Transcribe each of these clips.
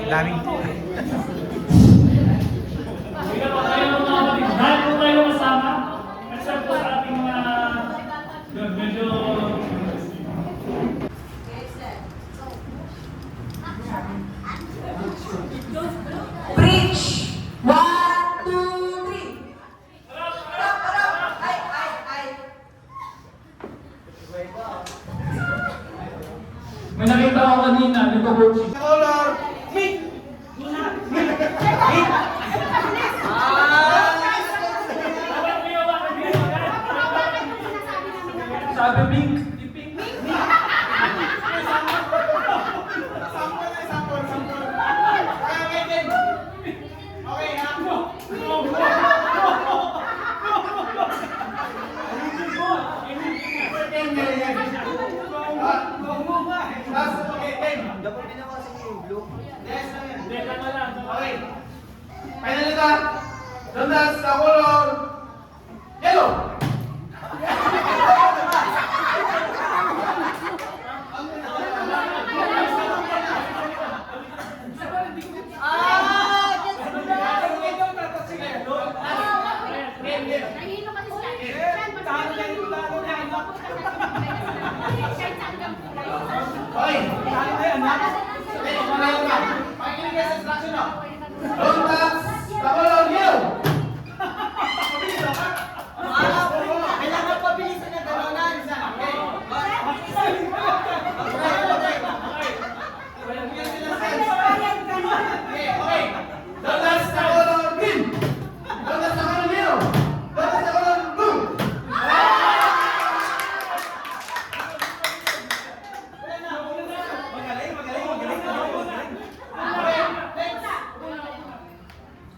Daming Dahil po kayo kasama, except po sa ating mga medyo... Bridge! 1, 2, 3! Harap! Ay! May nakita ko kanina, nagpo-coaching. color. Pink. Sabi pink. Dapat ginawa sa yung blue. Yes, Hindi, tama lang. okay. Final na. Dondas sa color yellow. Okay. Pakikinig kayo sa instruction mo. Dondas sa color yellow. Kailangan pabilisan na dalawanan. Okay. Dondas sa color green. Dondas sa color yellow. Dondas sa color blue.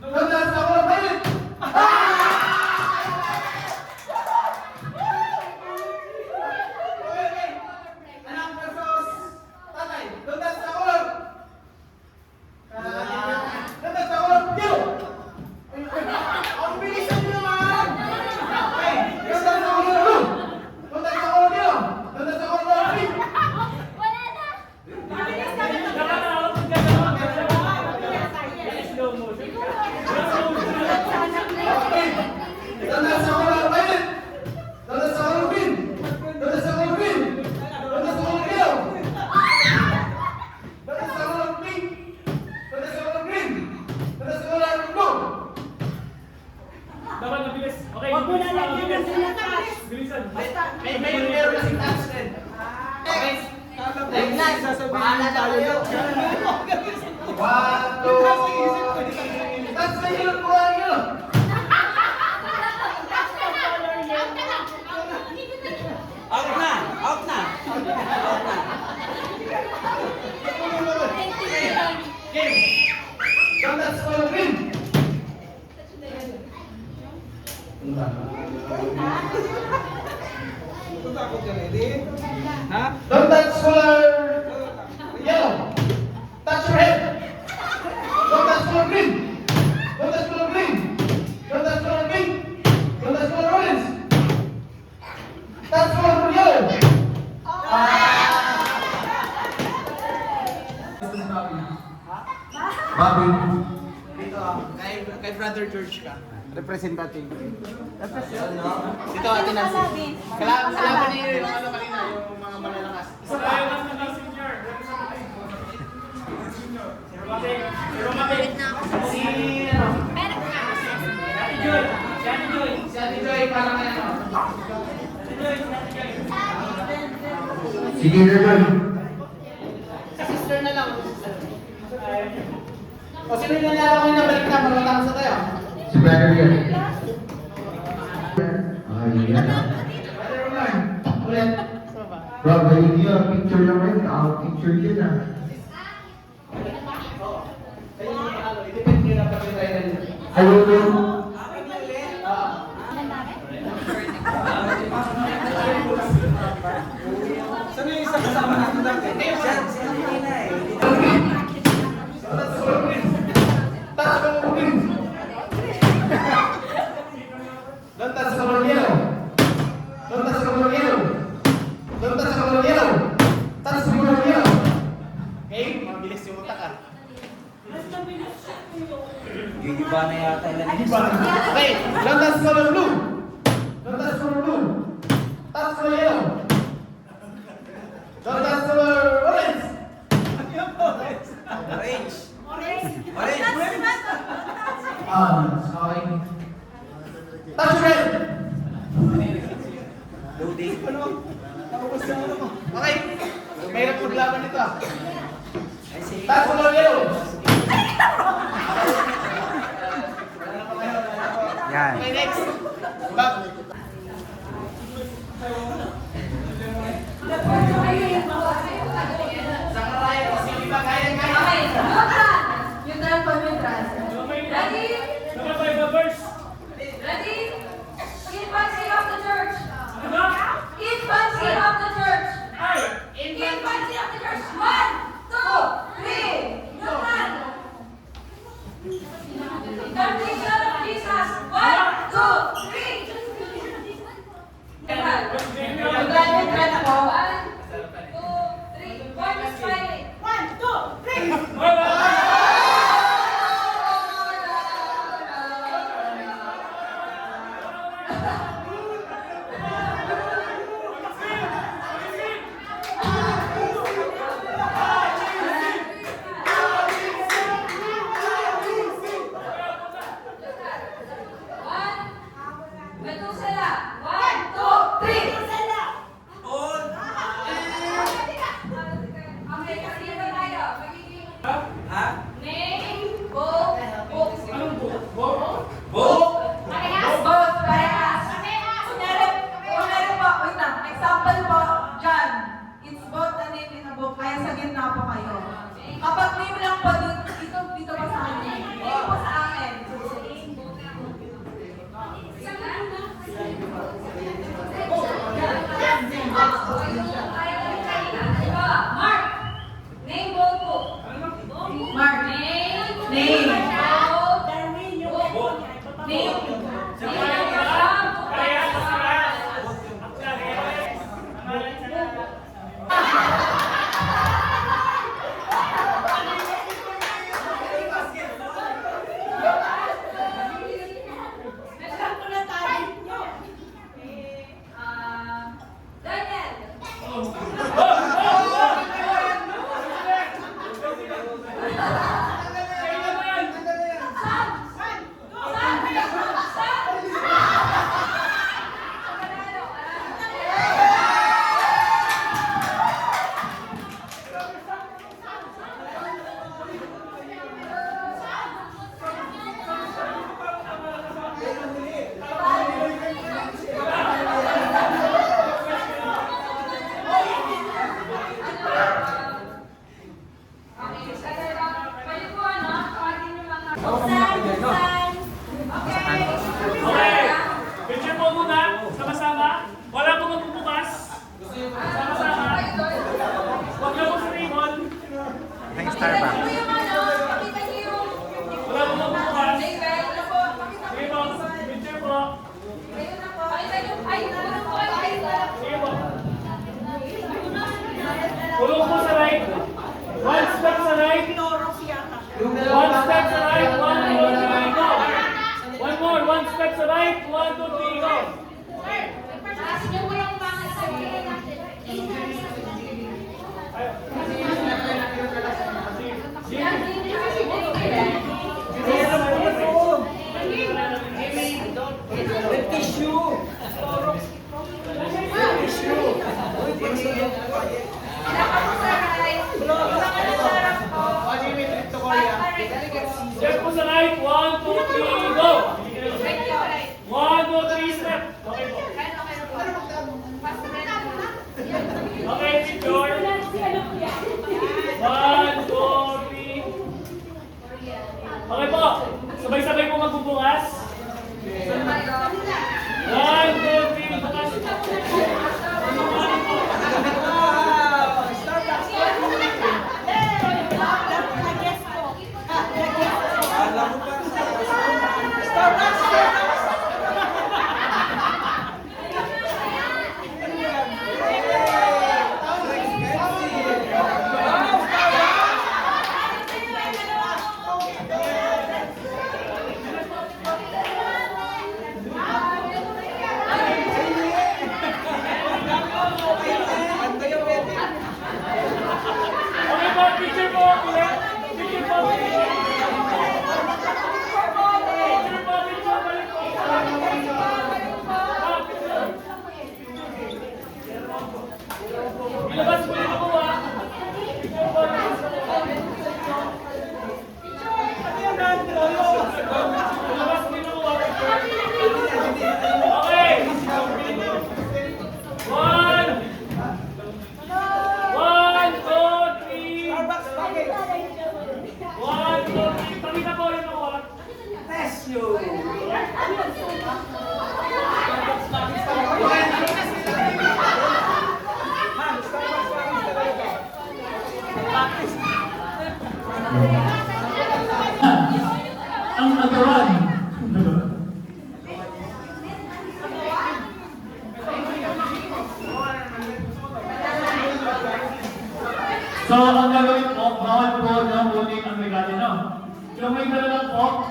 Dondas sa color violet. Okay. Anak versus tatay. Dondas sa color. Dondas sa color yellow. Ang bilisan niyo naman. Okay. Dondas sa color blue. Dondas sa color yellow. Dondas sa color green. Okay. Dondas sa color violet. Dondas sa color green. Dondas sa color green. Dondas sa color yellow. Dondas sa color pink. Dondas sa color green. Dondas sa color blue. Dapat mabilis. Okay, Wag mo na lagyan ng sinatas. bilisan. May meron kasing touch din. Okay. Bahala na kayo. 1, 2, touch na yellow po ang yellow. Out na. Game. Dondas sa color green. Don't touch color yellow. Touch your head. Don't touch color green. Don't touch color green. Don't touch color pink. Don't touch color orange. Touch color yellow. Bobby. Dito, kay Brother George ka. Representative. Dito, atin na. Kalaban niyo yung ano kanina, yung mga malalakas. Isa tayo lang na senior. Si ano? Si Ate Joy, parang ano. Sige na doon. Sister na lang. O sino yung nalala ko yung nabalik na, magandang sa tayo? Si Brother yan. Ayan. Brother Roman. Ulit. Rob, ayun yun. Picture lang rin. Picture yun ah. Ayun yung panalo. I-depend nyo na pati tayo na yun. Ayun yun. Saan yung isa kasama natin dati? Don't touch the color yellow. Don't touch the color yellow. Don't touch the color yellow. Touch the color yellow. Okay, mabilis yung utak ah. Gigiba na yata ilan. Okay, don't touch color blue. Don't touch color blue. Touch color yellow. Don't touch color orange. Orange. Okay. Touch red. Loading. Okay. Mahirap maglaban nito ah. I see. Touch color yellow. Yan. Okay, next. Back. Sakaraya kasi yung iba kaya-kaya. Okay, neutral. Neutral po, neutral. Ready? Sabay ba verse? Ready? Infancy of the church. Ano? Infancy of the church. Ay! Infancy of the church. 1, 2, 3. Neutral. Incarnation of Jesus. 1, 2, 3. Neutral. Neutral, neutral ako. 1, 2, 3. One is smiling. 1, 2, 3. Wala! Methuselah. 1, 2, 3. Okay, kasi ba tayo? Magiging Ha? name, book, book. Anong buo? Book. Parehas. Both, parehas. Kunyari po, wait lang. Example po, John. It's both a name in a book. Kaya sa gitna po kayo. Kapag name lang po, dito pa sa akin. Name po sa akin. Mark. Name both po. Mark. Name. Name. Both. Name. Kaya sa sila. Daniel. Okay. Picture po muna. Sama-sama. Wala po magbubukas. Sama-sama. Huwag na po sa ribbon. Thanks, Starbucks. Wala po magbubukas. Sige po. Picture po. Sige po. Ulong po sa right. One step sa right. One step sa right. 1, 2, 3, go. One more. One step sa right. 1, 2, 3, go. Sige. One, two, three. Pakita ko yung nakuha. Test you! Ang agawan. So, ang gagawin po, bawal po na kunin ang regalo, no? Yung may dalalang po,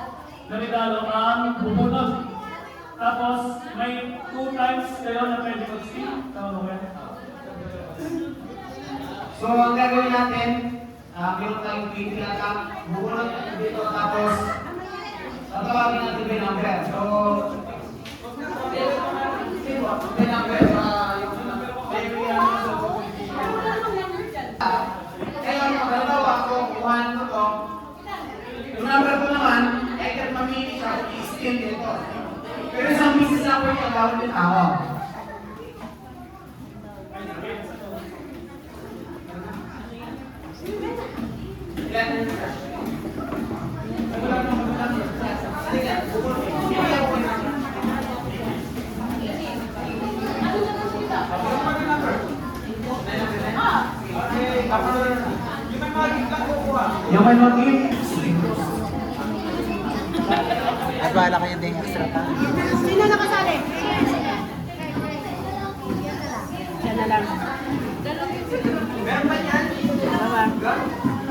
na regalo ang bubunod. Tapos, may 2 times kayo na pwede mag-steal. Tama ba yan? So, ang gagawin natin, meron tayong pili na tap, bubunod dito, tapos tatawagin natin yung number. So, yung number, ngayon, magagawa ko, kuhanin ko to. Yung number ko naman, ay kahit mamili siya, i-steal dito. Pero isang business lang po yung pagkawin din ako. Yung may mag-gift. At wala kayo din extra pa. Sino nakasali? Yan na lang.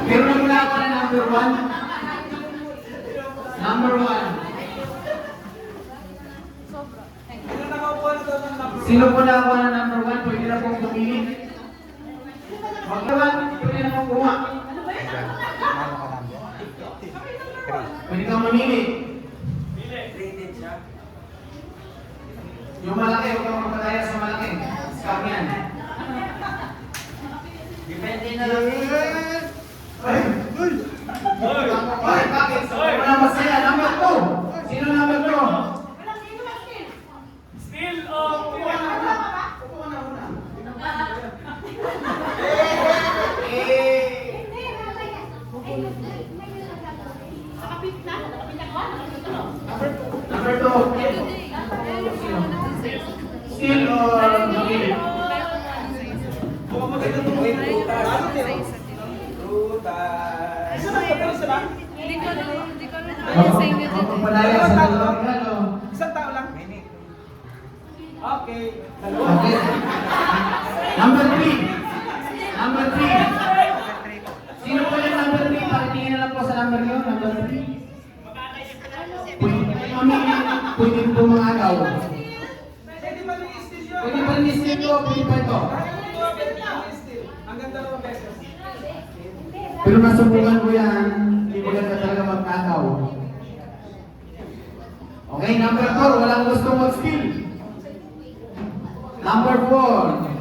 Pero nagmula ako na number 1. Number 1. Sino po na ako na number 1? Pwede na pong tumili. Magkawan, pwede na pong kuha. Pwede kang mamili. Yung malaki, huwag kang magpataya sa malaki. Scam yan. Depende na lang. Ay! Ay! Bakit? Wala masaya. Number 2. Sino number 2? Steal o Number 2. Still or mamili? Magpapalaya sa dalawang regalo. Isang tao lang. Okay. Okay. Number 3. Number 3. Sino po yung number 3? Pakitingin na lang po sa number yun. Number 3. Pwede po mga agaw. Pwede ba ni-steal yun? Pwede pa rin i-steal ko. Pwede pa ito. Hanggang 2 beses. Pero nasubukan ko yan. Hindi maganda talaga mag-agaw. Okay, number 4. Walang gusto mag-steal. Number 4.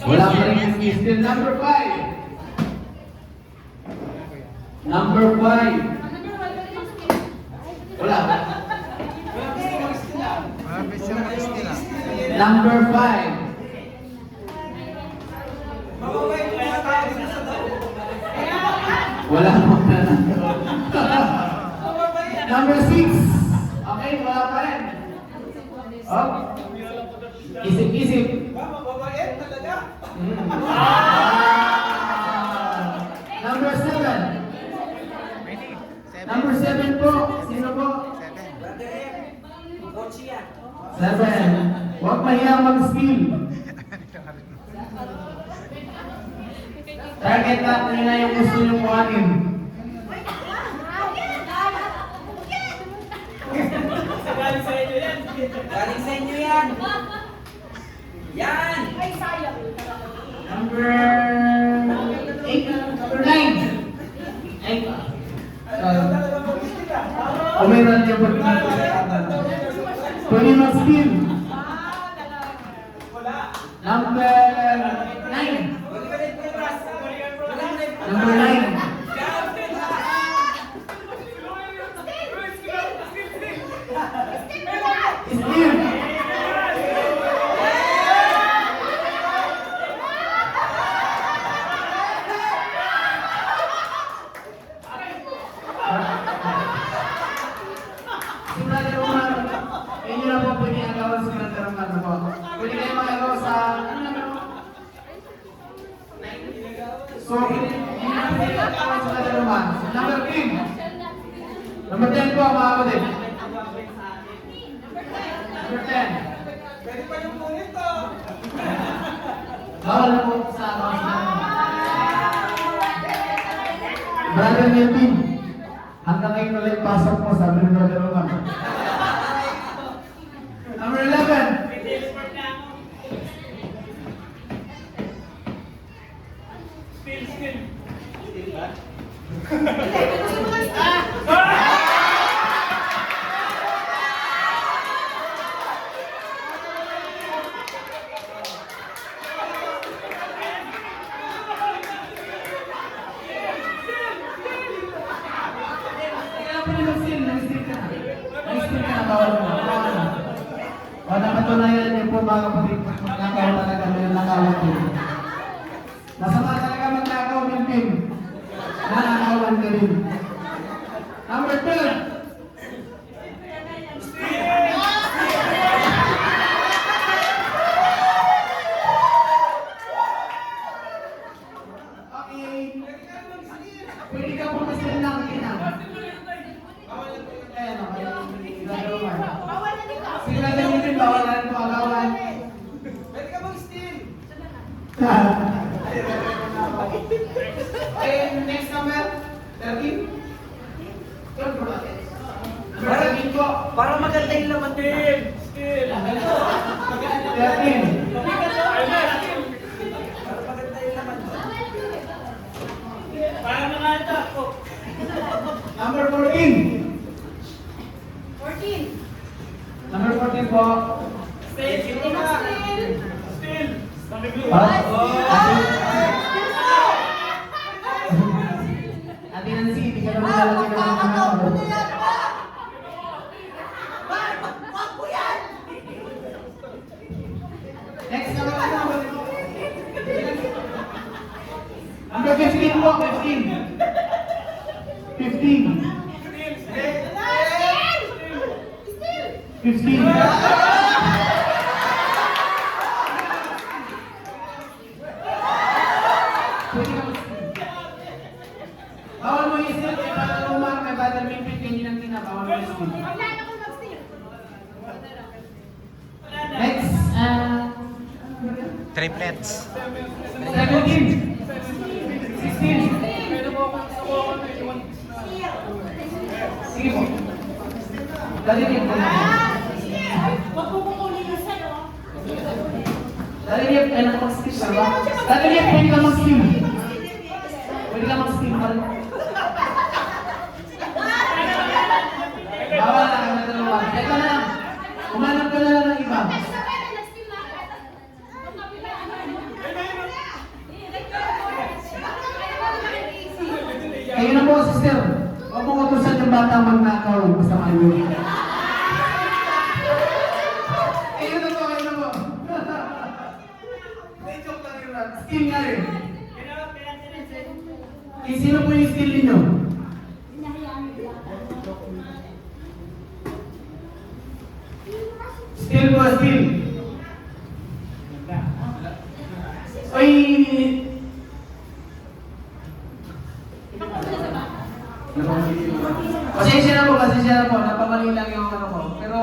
Wala pa rin yung steal. Number 5. Number 5. Wala. Number 5. Wala mo na. Number 6. Okay, wala pa rin. Oh. Isip-isip. Mababait talaga. Number 7. Number 7 po. Sino po? Brother M, coach yan. 7. Huwag mahiyang mag-steal. Target natin na yung gusto nyo kuhanin. Galing sa inyo yan. Yan! Number 8. Number 9. 8. Umiran niya po. Pwede mag-steal. Number 9. Number 9. Steal. So, hindi na pwede nag-away sa kada naman. Number 10. Number 10 po, mga kapatid. Number 10. Pwede pa yung punit to. Bawal na po sa Brother Melvin, hanggang ngayon ulit pasok mo, sabi ni Brother Roman. Number 11. Still. Napatunayan niyo po mga kapatid, magnakaw talaga, may nakaw po. Masama talaga magnakaw, Melvin. Nanakawan ka rin. Number 12. Okay. Pwede ka po kasi lang kinang. Ayan, okay. Sila na din bawalan po agawan. Pwede ka mag-steal. Okay, next number 13. Number 13 po. Para maganda yung laman din. Still. 13. Para maganda yung laman. Para mga ito. Number 14. 14. Number 14 po. Still. Sabi blue. Ate Nancy, hindi ka naman lalaki na mga Next number ano? Number 15 po, 15. 15. 15. Bawal mo isip, kay Brother Omar, kay Brother Mimpit, kay Ninang Tina, bawal mo isip. Wala na kung mag-steal. Next, Triplets. 17. 16. Sige po. Dalitin ko na. Huwag mo kukunin na sa'yo. Dalitin, ay nakapag-skip ka ba? Dalitin, pwede ka mag-skip. Pwede ka mag-skip pa rin. Bawal na kami dalawa. Ito na lang. Umanap ka na lang ng iba. Kayo na po, sister. Huwag mong utusan yung bata magnakaw. Basta kayo. Kayo na po, kayo na po. May joke lang yun. Skill nga rin. Eh, sino po yung skill ninyo? Skill po, skill. Oy, pasensya na po, napamali lang yung ano ko. Pero,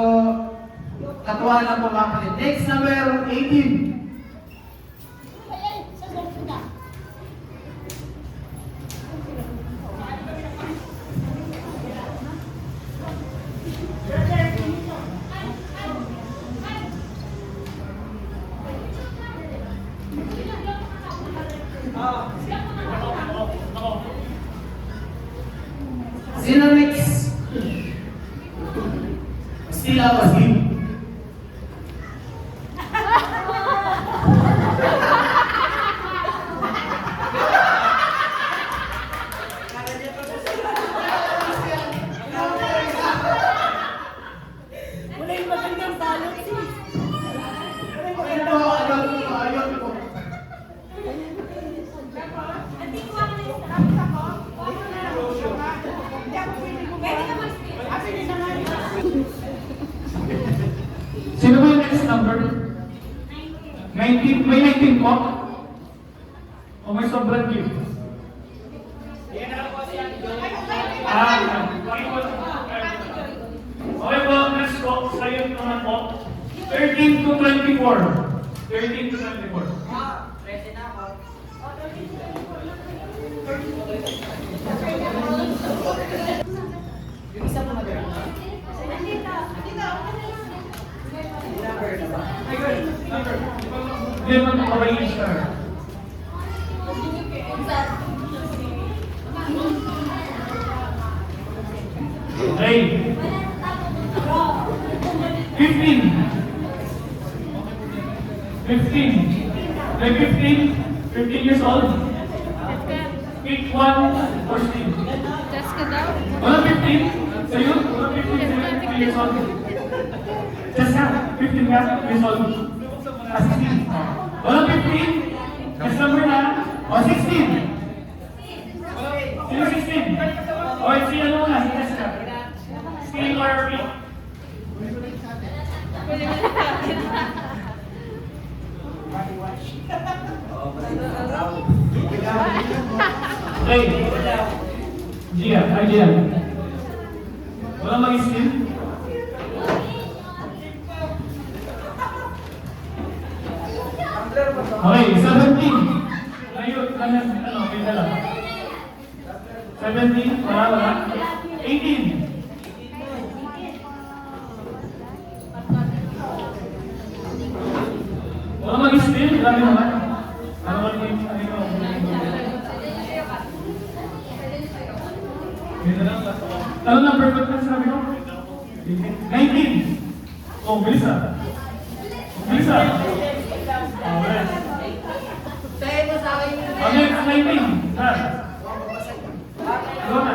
katuwa lang po mga kapatid. Next, number 18. Sino next? Still ako, still. Wala yung magandang balot, sis. Ayun po, ayun po. Sino ba yung next number? 19. May 19 po? O may sobrang gift? Okay po, next po, sa'yo naman po. 13 to 24. 13 to 24. Yung isa po na girl. Hindi naman makawain siya. Okay. 15. 15 years old. Pick one or steal. Jessica daw. Wala 15? Sa'yo? Wala 15 years old? Just ka? 15 ka? Years old? 16. Wala 15? Just number na? O 16? Sino 16? O si ano muna? Si Jessica. Steal or pick? Okay. Gia, ay Gia. Wala mag-steal? Okay, 17. Ayun, kanan, ano, may dala. 17, wala. 18. Wala mag-steal? Grabe naman. Ano ba yung ano number ba ito sabi ko? 19! Oh, bilis ah. Bilis ah. Okay. Sa'yo mo sa akin yung Okay, 19. Ha? Go na.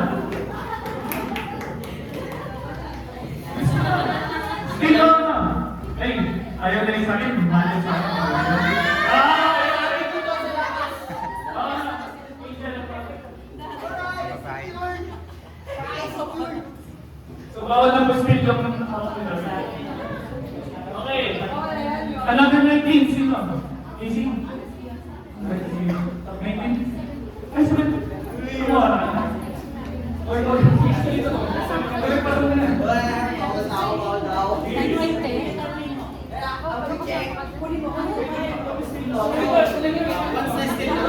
Still go na. Hey, ayaw na yung sa akin. Mahal sa akin. So, bawal na po speed yung okay. Another 19, sino? Easy? 19? Ay, sabi. Wala. Oy, oy. Oy, parang na.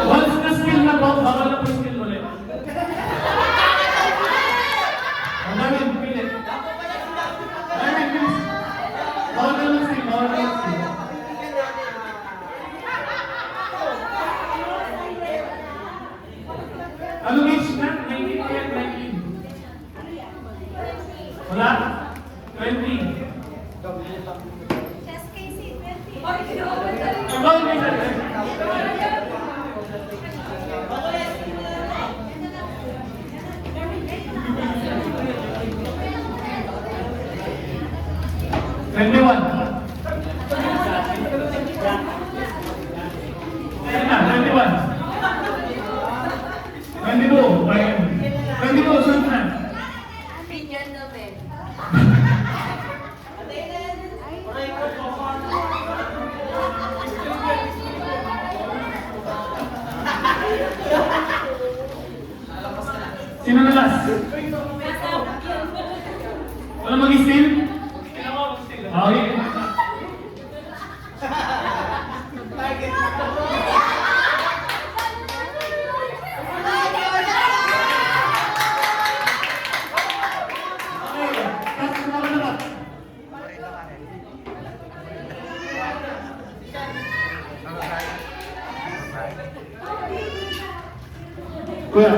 Once na skill na po, bawal na po skill ulit. Ang namin, pilit. Namin, bilis. Bawal na lang skill, bawal na lang skill. Ano age na? 19 kaya 19. Wala? 20. Ikaw, may sarili. Twenty-one. Ayan na, 21. 22. Ayan. 22, sunod na. Sino na last? Wala mag-steal? Okay. Kuya,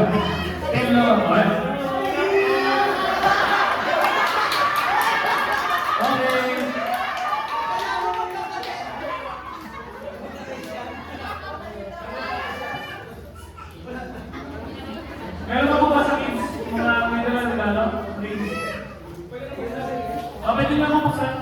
take na ako, okay? Okay. Meron ba po ba sa kids? Mga may dala regalo? Please. Pwede lang ako buksan.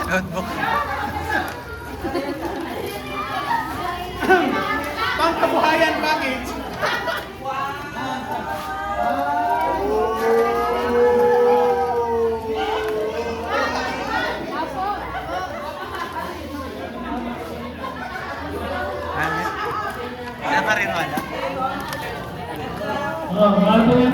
Notebook. Pangkabuhayan package. Wala pa rin wala. Mahal po yan.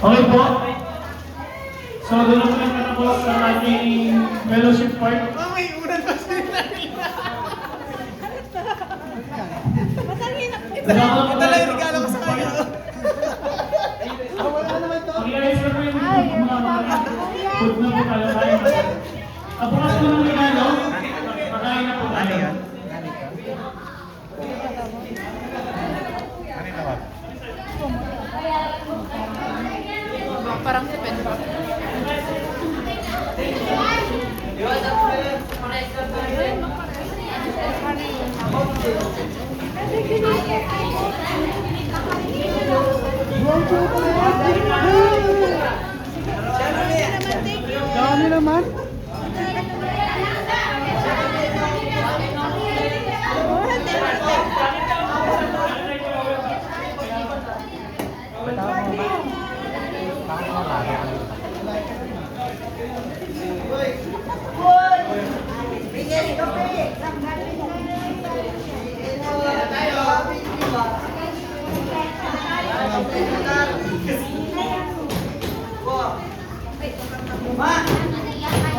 Okay po. So, doon na po nagtatapos sa ating fellowship part. Oh, may unan pa sila. Ito lang yung regalo ko sa kanya. Wala naman to. Mag-iayos na po yung mga food na po tayo tayo. Apukas po ng regalo. Pagkain na po tayo. Parang tipid pa. Dami naman.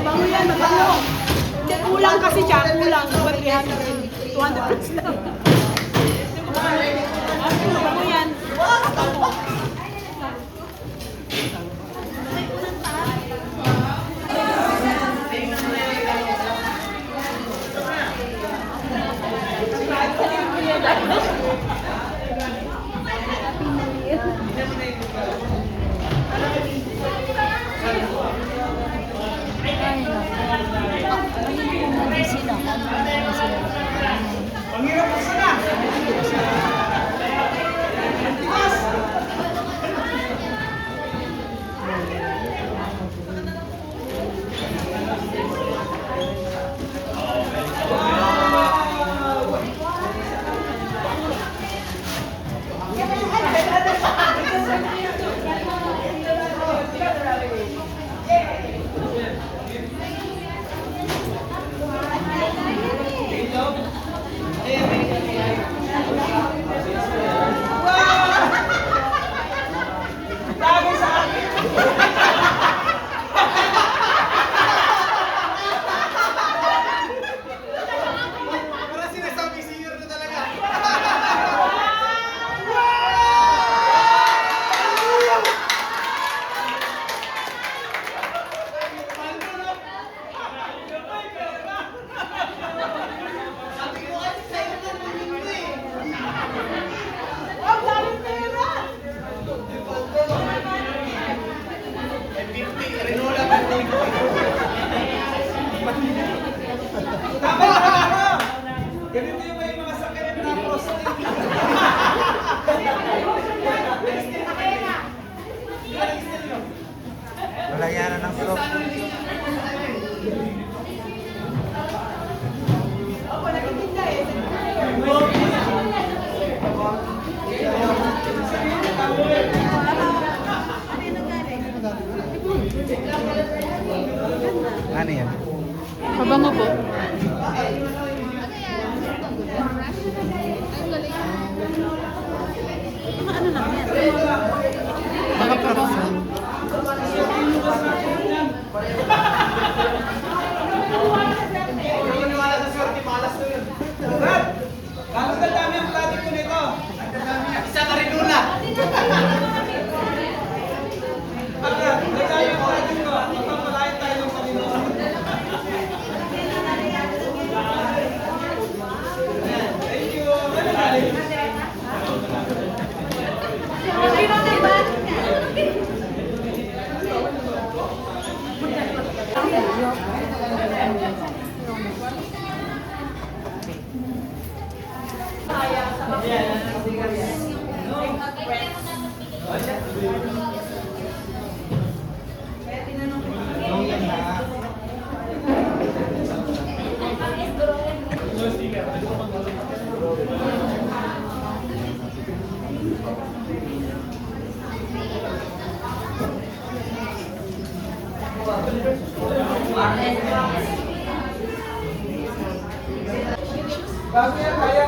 Mabango yan, mabango. Hindi, kulang kasi siya, kulang. 200 plus lang. Mabango yan. Para sinasabi senior na talaga. Ganito yung may mga sakit na prostate. Wala yan ng soap. Ano yan? Mabango po. Wala sa swerte, malas to yun. Brad, gano'n kadami ang project ko nito? Isa na rin una. Brad, nagsabi ang project ko, magpapalayan tayo ng Panginoon. Bago yan, kaya.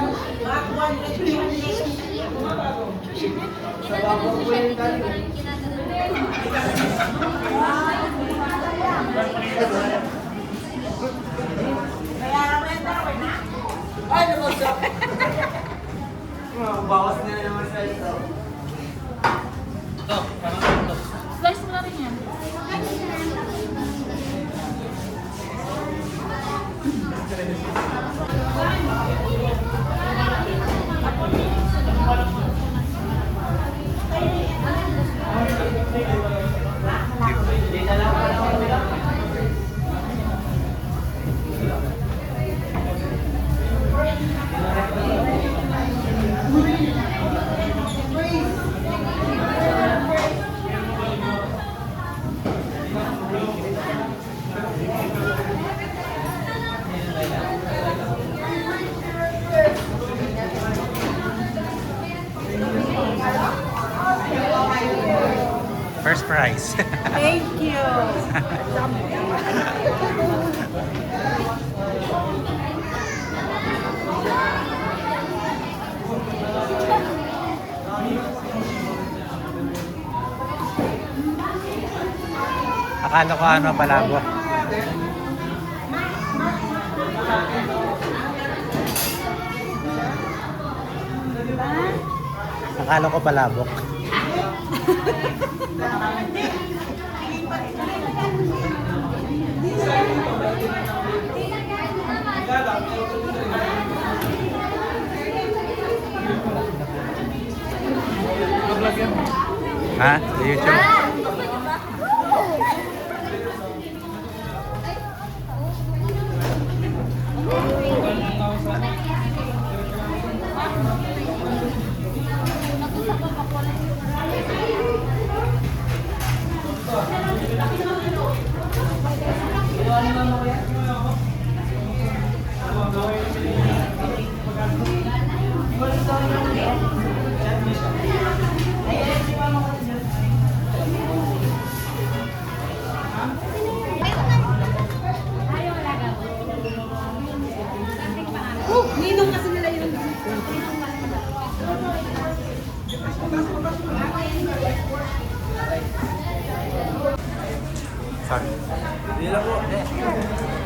Ay, nakusap. Bawas na naman sa ito. Slice mo na rin yan. First prize. Thank you. Akala ko ano, palabok. Akala ko palabok. Ha? Sa YouTube? Ninong kasi nila yun. Sorry. Hindi na po.